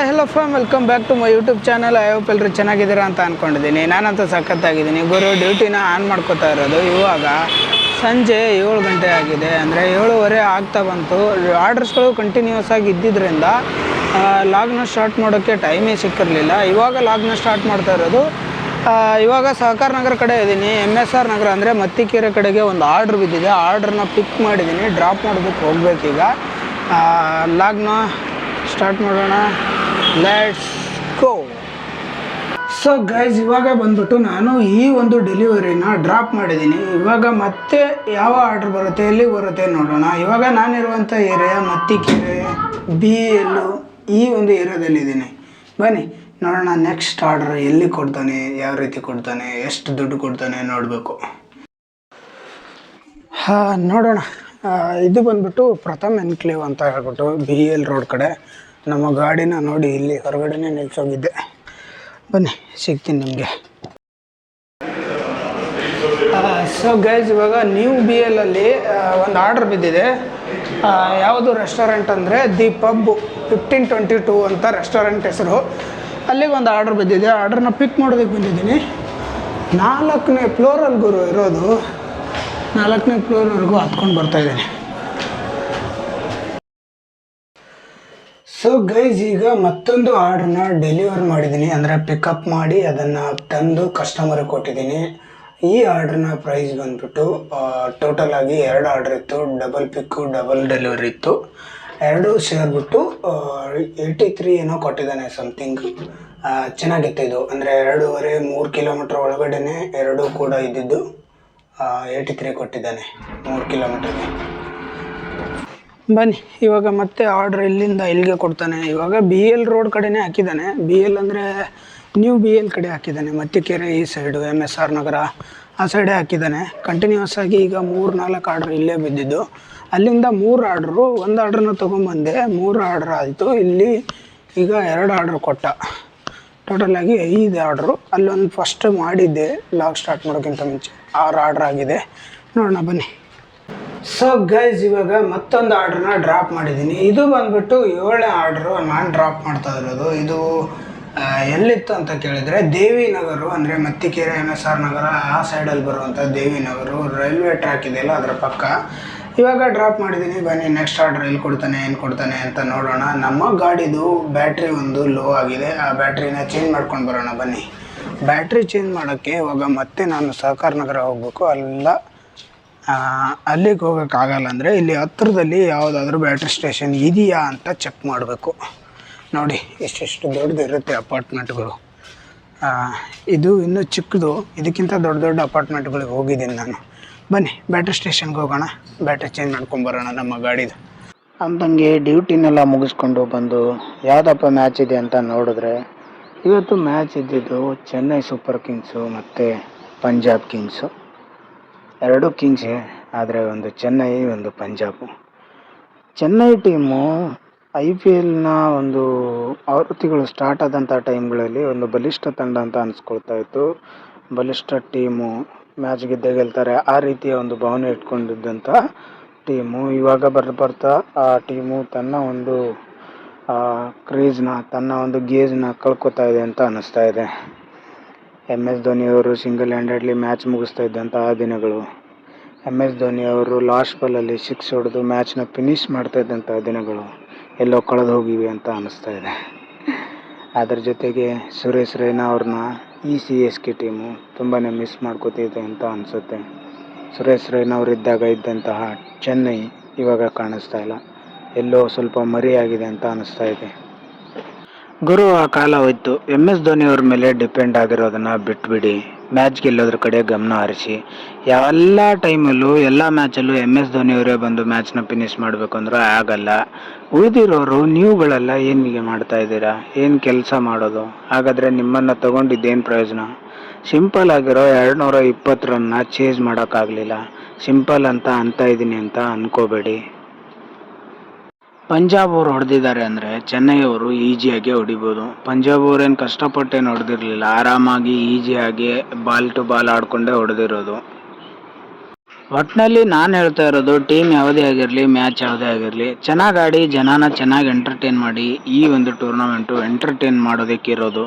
Hi hello fam welcome back to my YouTube channel. I hope ಎಲ್ಲರೂ ಚೆನ್ನಾಗಿದ್ದೀರಾ ಅಂತ ಅಂದ್ಕೊಂಡಿದ್ದೀನಿ. ನಾನಂತೂ ಸಖತ್ತಾಗಿದ್ದೀನಿ. ಗುರು ಡ್ಯೂಟಿನ ಆನ್ ಮಾಡ್ಕೋತಾ ಇರೋದು. ಇವಾಗ ಸಂಜೆ 7 ಗಂಟೆ ಆಗಿದೆ, ಅಂದರೆ 7:15 ಆಗ್ತಾ ಬಂತು. ಆರ್ಡರ್ಸ್ಗಳು ಕಂಟಿನ್ಯೂಸ್ ಆಗಿ ಇದ್ದಿದ್ದರಿಂದ ಲಾಗ್ನ ಸ್ಟಾರ್ಟ್ ಮಾಡೋಕ್ಕೆ ಟೈಮೇ ಸಿಕ್ಕಿರಲಿಲ್ಲ. ಇವಾಗ ಲಾಗ್ನ ಸ್ಟಾರ್ಟ್ ಮಾಡ್ತಾ ಇರೋದು. ಇವಾಗ ಸಹಕಾರ ನಗರ ಕಡೆ ಇದ್ದೀನಿ. MSR ನಗರ ಅಂದರೆ ಮತ್ತಿಕೆರೆ ಕಡೆಗೆ ಒಂದು ಆರ್ಡ್ರ್ ಬಿದ್ದಿದೆ. ಆರ್ಡ್ರನ್ನ ಪಿಕ್ ಮಾಡಿದ್ದೀನಿ, ಡ್ರಾಪ್ ಮಾಡೋದಕ್ಕೆ ಹೋಗ್ಬೇಕೀಗ. ಲಾಗ್ನ ಸ್ಟಾರ್ಟ್ ಮಾಡೋಣ, ಲೆಟ್ಸ್ ಗೋ. ಸೊ ಗೈಸ್, ಇವಾಗ ಬಂದ್ಬಿಟ್ಟು ನಾನು ಈ ಒಂದು ಡೆಲಿವರಿನ ಡ್ರಾಪ್ ಮಾಡಿದ್ದೀನಿ. ಇವಾಗ ಮತ್ತೆ ಯಾವ ಆರ್ಡ್ರ್ ಬರುತ್ತೆ, ಎಲ್ಲಿಗೆ ಬರುತ್ತೆ ನೋಡೋಣ. ಇವಾಗ ನಾನಿರುವಂಥ ಏರಿಯಾ ಮತ್ತಿಕೆರೆ BL ಈ ಒಂದು ಏರಿಯಾದಲ್ಲಿದ್ದೀನಿ. ಬನ್ನಿ ನೋಡೋಣ ನೆಕ್ಸ್ಟ್ ಆರ್ಡ್ರ್ ಎಲ್ಲಿ ಕೊಡ್ತಾನೆ, ಯಾವ ರೀತಿ ಕೊಡ್ತಾನೆ, ಎಷ್ಟು ದುಡ್ಡು ಕೊಡ್ತಾನೆ ನೋಡಬೇಕು. ನೋಡೋಣ. ಇದು ಬಂದ್ಬಿಟ್ಟು ಪ್ರಥಮ್ ಎನ್ಕ್ಲೇವ್ ಅಂತ ಹೇಳ್ಬಿಟ್ಟು BL ರೋಡ್ ಕಡೆ. ನಮ್ಮ ಗಾಡಿನ ನೋಡಿ ಇಲ್ಲಿ ಹೊರಗಡೆನೇ ನಿಲ್ಸೋಗಿದ್ದೆ. ಬನ್ನಿ ಸಿಗ್ತೀನಿ ನಿಮಗೆ. ಸೊ ಗೈಸ್, ಇವಾಗ ನ್ಯೂ BL ಅಲ್ಲಿ ಒಂದು ಆರ್ಡ್ರ್ ಬಿದ್ದಿದೆ. ಯಾವುದು ರೆಸ್ಟೋರೆಂಟ್ ಅಂದರೆ ದಿ ಪಬ್ 1522 ಅಂತ ರೆಸ್ಟೋರೆಂಟ್ ಹೆಸರು. ಅಲ್ಲಿಗೆ ಒಂದು ಆರ್ಡ್ರ್ ಬಿದ್ದಿದೆ. ಆರ್ಡ್ರನ್ನ ಪಿಕ್ ಮಾಡೋದಕ್ಕೆ ಬಂದಿದ್ದೀನಿ. 4ನೇ ಫ್ಲೋರಲ್ಲಿ ಗುರು ಇರೋದು. 4ನೇ ಫ್ಲೋರ್ವರೆಗೂ ಹತ್ಕೊಂಡು ಬರ್ತಾಯಿದ್ದೀನಿ. ಸೊ ಗೈಸ್, ಈಗ ಮತ್ತೊಂದು ಆರ್ಡ್ರನ್ನ ಡೆಲಿವರ್ ಮಾಡಿದ್ದೀನಿ, ಅಂದರೆ ಪಿಕಪ್ ಮಾಡಿ ಅದನ್ನು ತಂದು ಕಸ್ಟಮರಿಗೆ ಕೊಟ್ಟಿದ್ದೀನಿ. ಈ ಆರ್ಡ್ರನ್ನ ಪ್ರೈಸ್ ಬಂದ್ಬಿಟ್ಟು ಟೋಟಲ್ ಆಗಿ 2 ಆರ್ಡ್ರ್ ಇತ್ತು. ಡಬಲ್ ಪಿಕ್ಕು ಡಬಲ್ ಡೆಲಿವರಿ ಇತ್ತು. 2 ಸೇರಿಬಿಟ್ಟು 83 ಏನೋ ಕೊಟ್ಟಿದ್ದಾನೆ ಸಮಥಿಂಗ್. ಚೆನ್ನಾಗಿತ್ತು ಇದು. ಅಂದರೆ 2.5-3 ಕಿಲೋಮೀಟ್ರ್ ಒಳಗಡೆ 2 ಕೂಡ ಇದ್ದಿದ್ದು. 83 ಕೊಟ್ಟಿದ್ದಾನೆ 3 ಕಿಲೋಮೀಟರ್ಗೆ. ಬನ್ನಿ ಇವಾಗ ಮತ್ತೆ ಆರ್ಡ್ರ್ ಇಲ್ಲಿಂದ ಇಲ್ಲಿಗೆ ಕೊಡ್ತಾನೆ. ಇವಾಗ BL ರೋಡ್ ಕಡೆನೇ ಹಾಕಿದ್ದಾನೆ. BL ಅಂದರೆ ನ್ಯೂ BL ಕಡೆ ಹಾಕಿದ್ದಾನೆ. ಮತ್ತಿಕೆರೆ ಈ ಸೈಡು MSR ನಗರ ಆ ಸೈಡೇ ಹಾಕಿದ್ದಾನೆ. ಕಂಟಿನ್ಯೂಸ್ ಆಗಿ ಈಗ 3-4 ಆರ್ಡ್ರ್ ಇಲ್ಲೇ ಬಿದ್ದಿದ್ದು. ಅಲ್ಲಿಂದ 3 ಆರ್ಡ್ರು, 1 ಆರ್ಡ್ರನ್ನ ತೊಗೊಂಬಂದೆ. 3 ಆರ್ಡ್ರ್ ಆಯಿತು. ಇಲ್ಲಿ ಈಗ 2 ಆರ್ಡ್ರ್ ಕೊಟ್ಟ. ಟೋಟಲಾಗಿ 5 ಆರ್ಡ್ರು. ಅಲ್ಲೊಂದು ಫಸ್ಟ್ ಮಾಡಿದ್ದೆ ಲಾಗ್ ಸ್ಟಾರ್ಟ್ ಮಾಡೋಕ್ಕಿಂತ ಮುಂಚೆ. 6 ಆರ್ಡ್ರ್ ಆಗಿದೆ. ನೋಡೋಣ ಬನ್ನಿ. ಸೊ ಗೈಸ್, ಇವಾಗ ಮತ್ತೊಂದು ಆರ್ಡ್ರನ್ನ ಡ್ರಾಪ್ ಮಾಡಿದ್ದೀನಿ. ಇದು ಬಂದ್ಬಿಟ್ಟು 7ನೇ ಆರ್ಡ್ರು ನಾನು ಡ್ರಾಪ್ ಮಾಡ್ತಾ ಇರೋದು. ಇದು ಎಲ್ಲಿತ್ತು ಅಂತ ಕೇಳಿದರೆ ದೇವಿನಗರ, ಅಂದರೆ ಮತ್ತಿಕೆರೆ MSR ನಗರ ಆ ಸೈಡಲ್ಲಿ ಬರುವಂಥ ದೇವಿನಗರ ರೈಲ್ವೆ ಟ್ರ್ಯಾಕ್ ಇದೆಯಲ್ಲ ಅದರ ಪಕ್ಕ. ಇವಾಗ ಡ್ರಾಪ್ ಮಾಡಿದ್ದೀನಿ. ಬನ್ನಿ ನೆಕ್ಸ್ಟ್ ಆರ್ಡ್ರ್ ಎಲ್ಲಿ ಕೊಡ್ತಾನೆ, ಏನು ಕೊಡ್ತಾನೆ ಅಂತ ನೋಡೋಣ. ನಮ್ಮ ಗಾಡಿದು ಬ್ಯಾಟ್ರಿ ಒಂದು ಲೋ ಆಗಿದೆ. ಆ ಬ್ಯಾಟ್ರಿನ ಚೇಂಜ್ ಮಾಡ್ಕೊಂಡು ಬರೋಣ ಬನ್ನಿ. ಬ್ಯಾಟ್ರಿ ಚೇಂಜ್ ಮಾಡೋಕ್ಕೆ ಇವಾಗ ಮತ್ತೆ ನಾನು ಸಹಕಾರ ನಗರ ಹೋಗ್ಬೇಕು. ಅಲ್ಲಿಗೆ ಹೋಗೋಕ್ಕಾಗಲ್ಲ. ಅಂದರೆ ಇಲ್ಲಿ ಹತ್ತಿರದಲ್ಲಿ ಯಾವುದಾದ್ರೂ ಬ್ಯಾಟ್ರಿ ಸ್ಟೇಷನ್ ಇದೆಯಾ ಅಂತ ಚೆಕ್ ಮಾಡಬೇಕು. ನೋಡಿ ಎಷ್ಟೆಷ್ಟು ದೊಡ್ಡದಿರುತ್ತೆ ಅಪಾರ್ಟ್ಮೆಂಟ್ಗಳು. ಇದು ಇನ್ನೂ ಚಿಕ್ಕದು. ಇದಕ್ಕಿಂತ ದೊಡ್ಡ ದೊಡ್ಡ ಅಪಾರ್ಟ್ಮೆಂಟ್ಗಳಿಗೆ ಹೋಗಿದ್ದೀನಿ ನಾನು. ಬನ್ನಿ ಬ್ಯಾಟ್ರಿ ಸ್ಟೇಷನ್ಗೆ ಹೋಗೋಣ, ಬ್ಯಾಟ್ರಿ ಚೇಂಜ್ ಮಾಡ್ಕೊಂಬರೋಣ ನಮ್ಮ ಗಾಡಿದು. ಅಂದಂಗೆ ಡ್ಯೂಟಿನೆಲ್ಲ ಮುಗಿಸ್ಕೊಂಡು ಬಂದು ಯಾವುದಪ್ಪ ಮ್ಯಾಚ್ ಇದೆ ಅಂತ ನೋಡಿದ್ರೆ, ಇವತ್ತು ಮ್ಯಾಚ್ ಇದ್ದಿದ್ದು ಚೆನ್ನೈ ಸೂಪರ್ ಕಿಂಗ್ಸು ಮತ್ತು ಪಂಜಾಬ್ ಕಿಂಗ್ಸು. 2 ಕಿಂಗ್ಸೇ, ಆದರೆ ಒಂದು ಚೆನ್ನೈ ಒಂದು ಪಂಜಾಬು. ಚೆನ್ನೈ ಟೀಮು IPLನ ಒಂದು ಆವೃತ್ತಿಗಳು ಸ್ಟಾರ್ಟ್ ಆದಂಥ ಟೈಮ್ಗಳಲ್ಲಿ ಒಂದು ಬಲಿಷ್ಠ ತಂಡ ಅಂತ ಅನಿಸ್ಕೊಳ್ತಾ ಇತ್ತು. ಬಲಿಷ್ಠ ಟೀಮು, ಮ್ಯಾಚ್ ಗೆದ್ದೇ ಗೆಲ್ತಾರೆ ಆ ರೀತಿಯ ಒಂದು ಭಾವನೆ ಇಟ್ಕೊಂಡಿದ್ದಂಥ ಟೀಮು. ಇವಾಗ ಬರ್ತಾ ಆ ಟೀಮು ತನ್ನ ಒಂದು ಕ್ರೇಜ್ನ, ತನ್ನ ಒಂದು ಗೇಜ್ನ ಕಳ್ಕೊತಾ ಇದೆ ಅಂತ ಅನ್ನಿಸ್ತಾ ಇದೆ. MS ಧೋನಿಯವರು ಸಿಂಗಲ್ ಹ್ಯಾಂಡೆಡ್ಲಿ ಮ್ಯಾಚ್ ಮುಗಿಸ್ತಾ ಇದ್ದಂತಹ ದಿನಗಳು. MS ಧೋನಿಯವರು ಲಾಸ್ಟ್ ಬಾಲಲ್ಲಿ 6 ಹೊಡೆದು ಮ್ಯಾಚ್ನ ಫಿನಿಷ್ ಮಾಡ್ತಾ ಇದ್ದಂತಹ ದಿನಗಳು ಎಲ್ಲೋ ಕಳೆದು ಹೋಗಿವೆ ಅಂತ ಅನ್ನಿಸ್ತಾ ಇದೆ. ಅದರ ಜೊತೆಗೆ ಸುರೇಶ್ ರೈನಾ ಅವ್ರನ್ನ ಈ CSK ಟೀಮು ತುಂಬಾ ಮಿಸ್ ಮಾಡ್ಕೋತಿದೆ ಅಂತ ಅನಿಸುತ್ತೆ. ಸುರೇಶ್ ರೈನಾ ಅವರಿದ್ದಾಗ ಇದ್ದಂತಹ ಚೆನ್ನೈ ಇವಾಗ ಕಾಣಿಸ್ತಾ ಇಲ್ಲ. ಎಲ್ಲೋ ಸ್ವಲ್ಪ ಮರೆಯಾಗಿದೆ ಅಂತ ಅನ್ನಿಸ್ತಾ ಇದೆ. ಗುರು, ಆ ಕಾಲ ಹೋಯ್ತು. MS ಧೋನಿಯವ್ರ ಮೇಲೆ ಡಿಪೆಂಡ್ ಆಗಿರೋದನ್ನು ಬಿಟ್ಬಿಡಿ. ಮ್ಯಾಚ್ ಗೆಲ್ಲೋದ್ರ ಕಡೆ ಗಮನ ಹರಿಸಿ. ಎಲ್ಲ ಟೈಮಲ್ಲೂ ಎಲ್ಲ ಮ್ಯಾಚಲ್ಲೂ MS ಧೋನಿಯವರೇ ಬಂದು ಮ್ಯಾಚ್ನ ಫಿನಿಷ್ ಮಾಡಬೇಕು ಅಂದ್ರೆ ಆಗಲ್ಲ. ಉಳಿದಿರೋರು ನೀವುಗಳೆಲ್ಲ ಏನಿಗೆ ಮಾಡ್ತಾ ಇದ್ದೀರಾ? ಏನು ಕೆಲಸ ಮಾಡೋದು? ಹಾಗಾದರೆ ನಿಮ್ಮನ್ನು ತಗೊಂಡಿದ್ದೇನು ಪ್ರಯೋಜನ? ಸಿಂಪಲ್ ಆಗಿರೋ 220 ರನ್ನ ಚೇಸ್ ಮಾಡೋಕ್ಕಾಗಲಿಲ್ಲ. ಸಿಂಪಲ್ ಅಂತ ಇದ್ದೀನಿ ಅಂತ ಅಂದ್ಕೋಬೇಡಿ. ಪಂಜಾಬ್ ಅವರು ಹೊಡೆದಿದ್ದಾರೆ ಅಂದರೆ ಚೆನ್ನೈ ಅವರು ಈಸಿಯಾಗಿ ಹೊಡಿಬೋದು. ಪಂಜಾಬ್ ಅವರೇನು ಕಷ್ಟಪಟ್ಟೇನು ಹೊಡೆದಿರಲಿಲ್ಲ. ಆರಾಮಾಗಿ ಈಸಿಯಾಗಿ ಬಾಲ್ ಟು ಬಾಲ್ ಆಡಿಕೊಂಡೇ ಹೊಡೆದಿರೋದು. ಒಟ್ಟಿನಲ್ಲಿ ನಾನು ಹೇಳ್ತಾ ಇರೋದು ಟೀಮ್ ಯಾವುದೇ ಆಗಿರಲಿ, ಮ್ಯಾಚ್ ಯಾವುದೇ ಆಗಿರಲಿ, ಚೆನ್ನಾಗಿ ಆಡಿ ಜನನ ಚೆನ್ನಾಗಿ ಎಂಟರ್ಟೈನ್ ಮಾಡಿ. ಈ ಒಂದು ಟೂರ್ನಮೆಂಟು ಎಂಟರ್ಟೈನ್ ಮಾಡೋದಕ್ಕೆ ಇರೋದು.